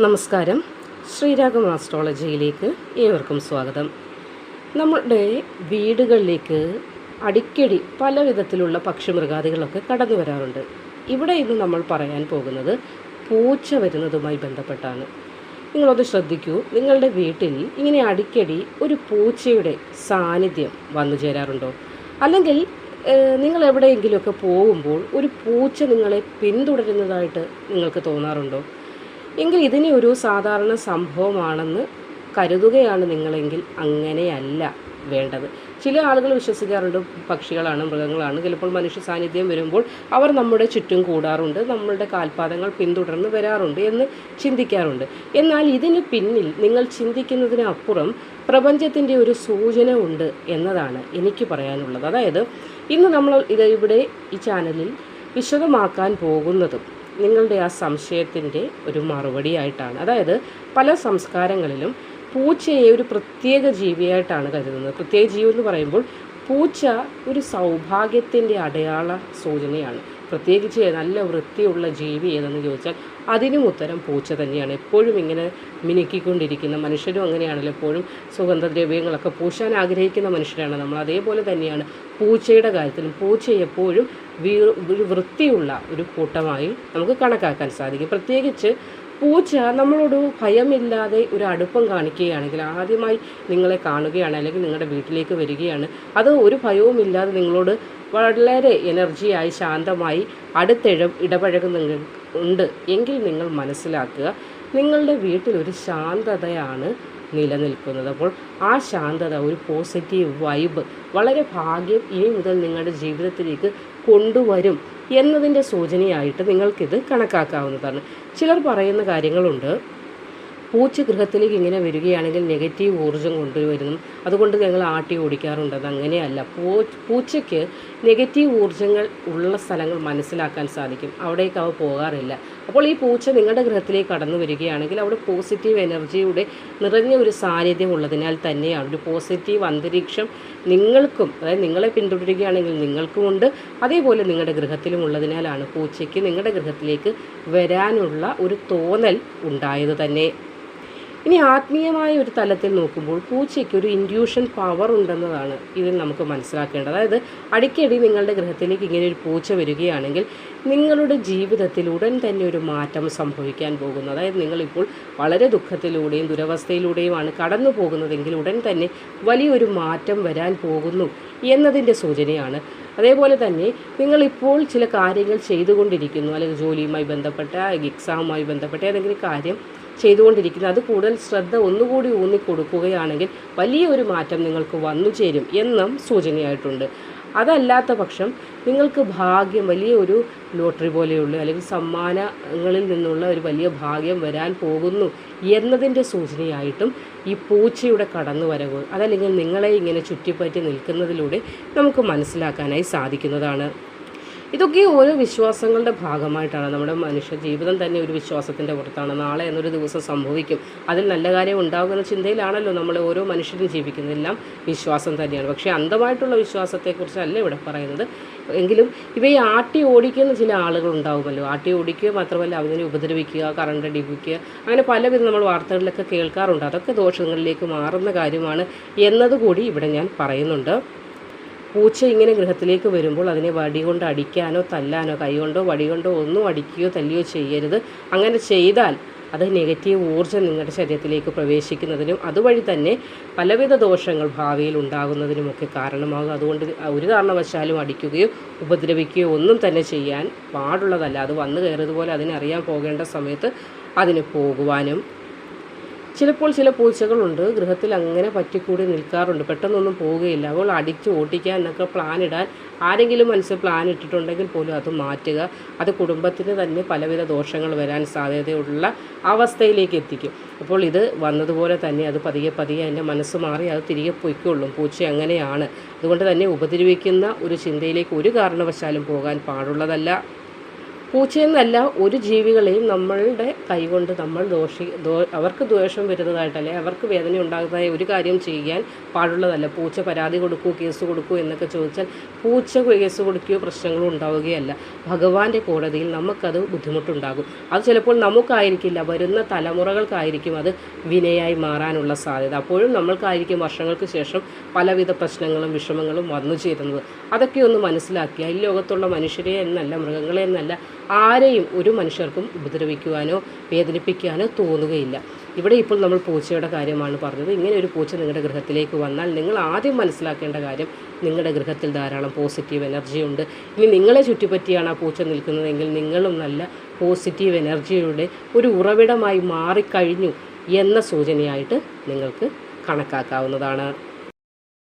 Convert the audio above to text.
നമസ്കാരം. ശ്രീരാഗം ആസ്ട്രോളജിയിലേക്ക് ഏവർക്കും സ്വാഗതം. നമ്മുടെ വീടുകളിലേക്ക് അടിക്കടി പല വിധത്തിലുള്ള പക്ഷിമൃഗാദികളൊക്കെ കടന്നു വരാറുണ്ട്. ഇവിടെ ഇന്ന് നമ്മൾ പറയാൻ പോകുന്നത് പൂച്ച വരുന്നതുമായി ബന്ധപ്പെട്ടാണ്. നിങ്ങളൊന്ന് ശ്രദ്ധിക്കൂ. നിങ്ങളുടെ വീട്ടിൽ ഇങ്ങനെ അടിക്കടി ഒരു പൂച്ചയുടെ സാന്നിധ്യം വന്നു ചേരാറുണ്ടോ? അല്ലെങ്കിൽ നിങ്ങൾ എവിടെയെങ്കിലുമൊക്കെ പോകുമ്പോൾ ഒരു പൂച്ച നിങ്ങളെ പിന്തുടരുന്നതായിട്ട് നിങ്ങൾക്ക് തോന്നാറുണ്ടോ? എങ്കിൽ ഇതിനെ ഒരു സാധാരണ സംഭവമാണെന്ന് കരുതുകയാണ് നിങ്ങളെങ്കിൽ അങ്ങനെയല്ല വേണ്ടത്. ചില ആളുകൾ വിശ്വസിക്കാറുണ്ട് പക്ഷികളാണ്, മൃഗങ്ങളാണ്, ചിലപ്പോൾ മനുഷ്യ സാന്നിധ്യം വരുമ്പോൾ അവർ നമ്മുടെ ചുറ്റും കൂടാറുണ്ട്, നമ്മളുടെ കാൽപാദങ്ങൾ പിന്തുടർന്ന് വരാറുണ്ട് എന്ന് ചിന്തിക്കാറുണ്ട്. എന്നാൽ ഇതിന് പിന്നിൽ നിങ്ങൾ ചിന്തിക്കുന്നതിനപ്പുറം പ്രപഞ്ചത്തിൻ്റെ ഒരു സൂചന ഉണ്ട് എന്നതാണ് എനിക്ക് പറയാനുള്ളത്. അതായത് ഇന്ന് നമ്മൾ ഇവിടെ ഈ ചാനലിൽ വിശദമാക്കാൻ പോകുന്നതും നിങ്ങളുടെ ആ സംശയത്തിൻ്റെ ഒരു മറുപടിയായിട്ടാണ്. അതായത് പല സംസ്കാരങ്ങളിലും പൂച്ചയെ ഒരു പ്രത്യേക ജീവിയായിട്ടാണ് കരുതുന്നത്. പ്രത്യേക ജീവി എന്ന് പറയുമ്പോൾ പൂച്ച ഒരു സൗഭാഗ്യത്തിൻ്റെ അടയാള സൂചനയാണ്. പ്രത്യേകിച്ച് നല്ല വൃത്തിയുള്ള ജീവി ഏതെന്ന് ചോദിച്ചാൽ അതിനും ഉത്തരം പൂച്ച തന്നെയാണ്. എപ്പോഴും ഇങ്ങനെ മിനുക്കിക്കൊണ്ടിരിക്കുന്ന മനുഷ്യരും അങ്ങനെയാണല്ലോ. എപ്പോഴും സുഗന്ധദ്രവ്യങ്ങളൊക്കെ പൂശാൻ ആഗ്രഹിക്കുന്ന മനുഷ്യരാണ് നമ്മൾ. അതേപോലെ തന്നെയാണ് പൂച്ചയുടെ കാര്യത്തിലും. പൂച്ച എപ്പോഴും ഒരു വൃത്തിയുള്ള ഒരു കൂട്ടമായി നമുക്ക് കണക്കാക്കാൻ സാധിക്കും. പ്രത്യേകിച്ച് പൂച്ച നമ്മളോട് ഭയമില്ലാതെ ഒരു അടുപ്പം കാണിക്കുകയാണെങ്കിൽ, ആദ്യമായി നിങ്ങളെ കാണുകയാണ് അല്ലെങ്കിൽ നിങ്ങളുടെ വീട്ടിലേക്ക് വരികയാണ്, അത് ഒരു ഭയവുമില്ലാതെ നിങ്ങളോട് വളരെ എനർജിയായി ശാന്തമായി ഇടപഴകുന്നുണ്ട് എങ്കിൽ നിങ്ങൾ മനസ്സിലാക്കുക നിങ്ങളുടെ വീട്ടിലൊരു ശാന്തതയാണ് നിലനിൽക്കുന്നത്. അപ്പോൾ ആ ശാന്തത, ഒരു പോസിറ്റീവ് വൈബ്, വളരെ ഭാഗ്യം ഇനി മുതൽ നിങ്ങളുടെ ജീവിതത്തിലേക്ക് കൊണ്ടുവരും എന്നതിൻ്റെ സൂചനയായിട്ട് നിങ്ങൾക്കിത് കണക്കാക്കാവുന്നതാണ്. ചിലർ പറയുന്ന കാര്യങ്ങളുണ്ട്, പൂച്ച ഗൃഹത്തിലേക്ക് ഇങ്ങനെ വരികയാണെങ്കിൽ നെഗറ്റീവ് ഊർജ്ജം കൊണ്ടുവരുന്നു, അതുകൊണ്ട് ഞങ്ങൾ ആട്ടി ഓടിക്കാറുണ്ട്. അത് അങ്ങനെയല്ല. പൂച്ചയ്ക്ക് നെഗറ്റീവ് ഊർജ്ജങ്ങൾ ഉള്ള സ്ഥലങ്ങൾ മനസ്സിലാക്കാൻ സാധിക്കും, അവിടേക്ക് അവ പോകാറില്ല. അപ്പോൾ ഈ പൂച്ച നിങ്ങളുടെ ഗൃഹത്തിലേക്ക് കടന്നു വരികയാണെങ്കിൽ അവിടെ പോസിറ്റീവ് എനർജിയുടെ നിറഞ്ഞ ഒരു സാന്നിധ്യം ഉള്ളതിനാൽ തന്നെയാണ്. ഒരു പോസിറ്റീവ് അന്തരീക്ഷം നിങ്ങൾക്കും, അതായത് നിങ്ങളെ പിന്തുടരുകയാണെങ്കിൽ നിങ്ങൾക്കുമുണ്ട്, അതേപോലെ നിങ്ങളുടെ ഗൃഹത്തിലും ഉള്ളതിനാലാണ് പൂച്ചയ്ക്ക് നിങ്ങളുടെ ഗൃഹത്തിലേക്ക് വരാനുള്ള ഒരു തോന്നൽ ഉണ്ടായത് തന്നെ. ഇനി ആത്മീയമായ ഒരു തലത്തിൽ നോക്കുമ്പോൾ പൂച്ചയ്ക്ക് ഒരു ഇൻഡ്യൂഷൻ പവർ ഉണ്ടെന്നതാണ് ഇതിൽ നമുക്ക് മനസ്സിലാക്കേണ്ടത്. അതായത് അടിക്കടി നിങ്ങളുടെ ഗൃഹത്തിലേക്ക് ഇങ്ങനെ ഒരു പൂച്ച വരികയാണെങ്കിൽ നിങ്ങളുടെ ജീവിതത്തിൽ ഉടൻ തന്നെ ഒരു മാറ്റം സംഭവിക്കാൻ പോകുന്നു. അതായത് നിങ്ങളിപ്പോൾ വളരെ ദുഃഖത്തിലൂടെയും ദുരവസ്ഥയിലൂടെയുമാണ് കടന്നു പോകുന്നതെങ്കിൽ ഉടൻ തന്നെ വലിയൊരു മാറ്റം വരാൻ പോകുന്നു എന്നതിൻ്റെ സൂചനയാണ്. അതേപോലെ തന്നെ നിങ്ങളിപ്പോൾ ചില കാര്യങ്ങൾ ചെയ്തുകൊണ്ടിരിക്കുന്നു, അല്ലെങ്കിൽ ജോലിയുമായി ബന്ധപ്പെട്ട, എക്സാമുമായി ബന്ധപ്പെട്ട ഏതെങ്കിലും കാര്യം ചെയ്തുകൊണ്ടിരിക്കുന്നത്, അത് കൂടുതൽ ശ്രദ്ധ ഒന്നുകൂടി ഊന്നിക്കൊടുക്കുകയാണെങ്കിൽ വലിയൊരു മാറ്റം നിങ്ങൾക്ക് വന്നു ചേരും എന്നും സൂചനയായിട്ടുണ്ട്. അതല്ലാത്ത പക്ഷം നിങ്ങൾക്ക് ഭാഗ്യം, വലിയ ഒരു ലോട്ടറി പോലെയുള്ള അല്ലെങ്കിൽ സമ്മാനങ്ങളിൽ നിന്നുള്ള ഒരു വലിയ ഭാഗ്യം വരാൻ പോകുന്നു എന്നതിൻ്റെ സൂചനയായിട്ടും ഈ പൂച്ചയുടെ കടന്നുവരവ്, അതല്ലെങ്കിൽ നിങ്ങളെ ഇങ്ങനെ ചുറ്റിപ്പറ്റി നിൽക്കുന്നതിലൂടെ നമുക്ക് മനസ്സിലാക്കാനായി സാധിക്കുന്നതാണ്. ഇതൊക്കെ ഓരോ വിശ്വാസങ്ങളുടെ ഭാഗമായിട്ടാണ്. നമ്മുടെ മനുഷ്യ ജീവിതം തന്നെ ഒരു വിശ്വാസത്തിൻ്റെ പുറത്താണ്. നാളെ എന്നൊരു ദിവസം സംഭവിക്കും, അതിൽ നല്ല കാര്യം ഉണ്ടാകുമെന്ന ചിന്തയിലാണല്ലോ നമ്മൾ ഓരോ മനുഷ്യരും ജീവിക്കുന്നതെല്ലാം വിശ്വാസം തന്നെയാണ്. പക്ഷേ അന്ധമായിട്ടുള്ള വിശ്വാസത്തെക്കുറിച്ചല്ല ഇവിടെ പറയുന്നത്. എങ്കിലും ഇവയെ ആട്ടി ഓടിക്കുന്ന ചില ആളുകൾ ഉണ്ടാവുമല്ലോ. ആട്ടി ഓടിക്കുക മാത്രമല്ല അതിനെ ഉപദ്രവിക്കുക, കറണ്ട് അടിപ്പിക്കുക, അങ്ങനെ പലവിധം നമ്മൾ വാർത്തകളിലൊക്കെ കേൾക്കാറുണ്ട്. അതൊക്കെ ദോഷങ്ങളിലേക്ക് മാറുന്ന കാര്യമാണ് എന്നതുകൂടി ഇവിടെ ഞാൻ പറയുന്നുണ്ട്. പൂച്ച ഇങ്ങനെ ഗൃഹത്തിലേക്ക് വരുമ്പോൾ അതിനെ വടി കൊണ്ട് അടിക്കാനോ തല്ലാനോ, കൈകൊണ്ടോ വടി കൊണ്ടോ ഒന്നും അടിക്കുകയോ തല്ലുകയോ ചെയ്യരുത്. അങ്ങനെ ചെയ്താൽ അത് നെഗറ്റീവ് ഊർജ്ജം നിങ്ങളുടെ ശരീരത്തിലേക്ക് പ്രവേശിക്കുന്നതിനും അതുവഴി തന്നെ പലവിധ ദോഷങ്ങൾ ഭാവിയിൽ ഉണ്ടാകുന്നതിനുമൊക്കെ കാരണമാകും. അതുകൊണ്ട് ഒരു കാരണവശാലും അടിക്കുകയോ ഉപദ്രവിക്കുകയോ ഒന്നും തന്നെ ചെയ്യാൻ പാടുള്ളതല്ല. അത് വന്നു കയറിയതുപോലെ അതിനറിയാൻ പോകേണ്ട സമയത്ത് അതിന് പോകുവാനും. ചിലപ്പോൾ ചില പൂച്ചകളുണ്ട് ഗൃഹത്തിൽ അങ്ങനെ പറ്റിക്കൂടി നിൽക്കാറുണ്ട്, പെട്ടെന്നൊന്നും പോവുകയില്ല. അപ്പോൾ അടിച്ച് ഓട്ടിക്കാൻ എന്നൊക്കെ പ്ലാൻ ഇടാൻ ആരെങ്കിലും മനസ്സിൽ പ്ലാൻ ഇട്ടിട്ടുണ്ടെങ്കിൽ പോലും അത് മാറ്റുക. അത് കുടുംബത്തിന് തന്നെ പലവിധ ദോഷങ്ങൾ വരാൻ സാധ്യതയുള്ള അവസ്ഥയിലേക്ക് എത്തിക്കും. അപ്പോൾ ഇത് വന്നതുപോലെ തന്നെ അത് പതിയെ പതിയെ അതിൻ്റെ മനസ്സ് മാറി അത് തിരികെ പൊയ്ക്കൊള്ളും. പൂച്ച അങ്ങനെയാണ്. അതുകൊണ്ട് തന്നെ ഉപദ്രവിക്കുന്ന ഒരു ചിന്തയിലേക്ക് ഒരു കാരണവശാലും പോകാൻ പാടുള്ളതല്ല. പൂച്ചയെന്നല്ല ഒരു ജീവികളെയും നമ്മളുടെ കൈകൊണ്ട് നമ്മൾ അവർക്ക് ദോഷം വരുന്നതായിട്ടല്ലേ, അവർക്ക് വേദന ഉണ്ടാകുന്നതായ ഒരു കാര്യം ചെയ്യാൻ പാടുള്ളതല്ല. പൂച്ച പരാതി കൊടുക്കൂ, കേസ് കൊടുക്കൂ എന്നൊക്കെ ചോദിച്ചാൽ പൂച്ച കേസ് കൊടുക്കുകയോ പ്രശ്നങ്ങളോ ഉണ്ടാവുകയല്ല. ഭഗവാന്റെ കോടതിയിൽ നമുക്കത് ബുദ്ധിമുട്ടുണ്ടാകും. അത് ചിലപ്പോൾ നമുക്കായിരിക്കില്ല, വരുന്ന തലമുറകൾക്കായിരിക്കും അത് വിനയായി മാറാനുള്ള സാധ്യത. അപ്പോഴും നമ്മൾക്കായിരിക്കും വർഷങ്ങൾക്ക് ശേഷം പലവിധ പ്രശ്നങ്ങളും വിഷമങ്ങളും വന്നു ചേരുന്നത്. അതൊക്കെ ഒന്ന് മനസ്സിലാക്കിയാൽ ഈ ലോകത്തുള്ള മനുഷ്യരെ എന്നല്ല, മൃഗങ്ങളെ എന്നല്ല, ആരെയും ഒരു മനുഷ്യർക്കും ഉപദ്രവിക്കുവാനോ വേദനിപ്പിക്കാനോ തോന്നുകയില്ല. ഇവിടെ ഇപ്പോൾ നമ്മൾ പൂച്ചയുടെ കാര്യമാണ് പറഞ്ഞത്. ഇങ്ങനെ ഒരു പൂച്ച നിങ്ങളുടെ ഗൃഹത്തിലേക്ക് വന്നാൽ നിങ്ങൾ ആദ്യം മനസ്സിലാക്കേണ്ട കാര്യം, നിങ്ങളുടെ ഗൃഹത്തിൽ ധാരാളം പോസിറ്റീവ് എനർജി ഉണ്ട്. ഇനി നിങ്ങളെ ചുറ്റിപ്പറ്റിയാണ് ആ പൂച്ച നിൽക്കുന്നതെങ്കിൽ നിങ്ങളും നല്ല പോസിറ്റീവ് എനർജിയുടെ ഒരു ഉറവിടമായി മാറിക്കഴിഞ്ഞു എന്ന സൂചനയായിട്ട് നിങ്ങൾക്ക് കണക്കാക്കാവുന്നതാണ്.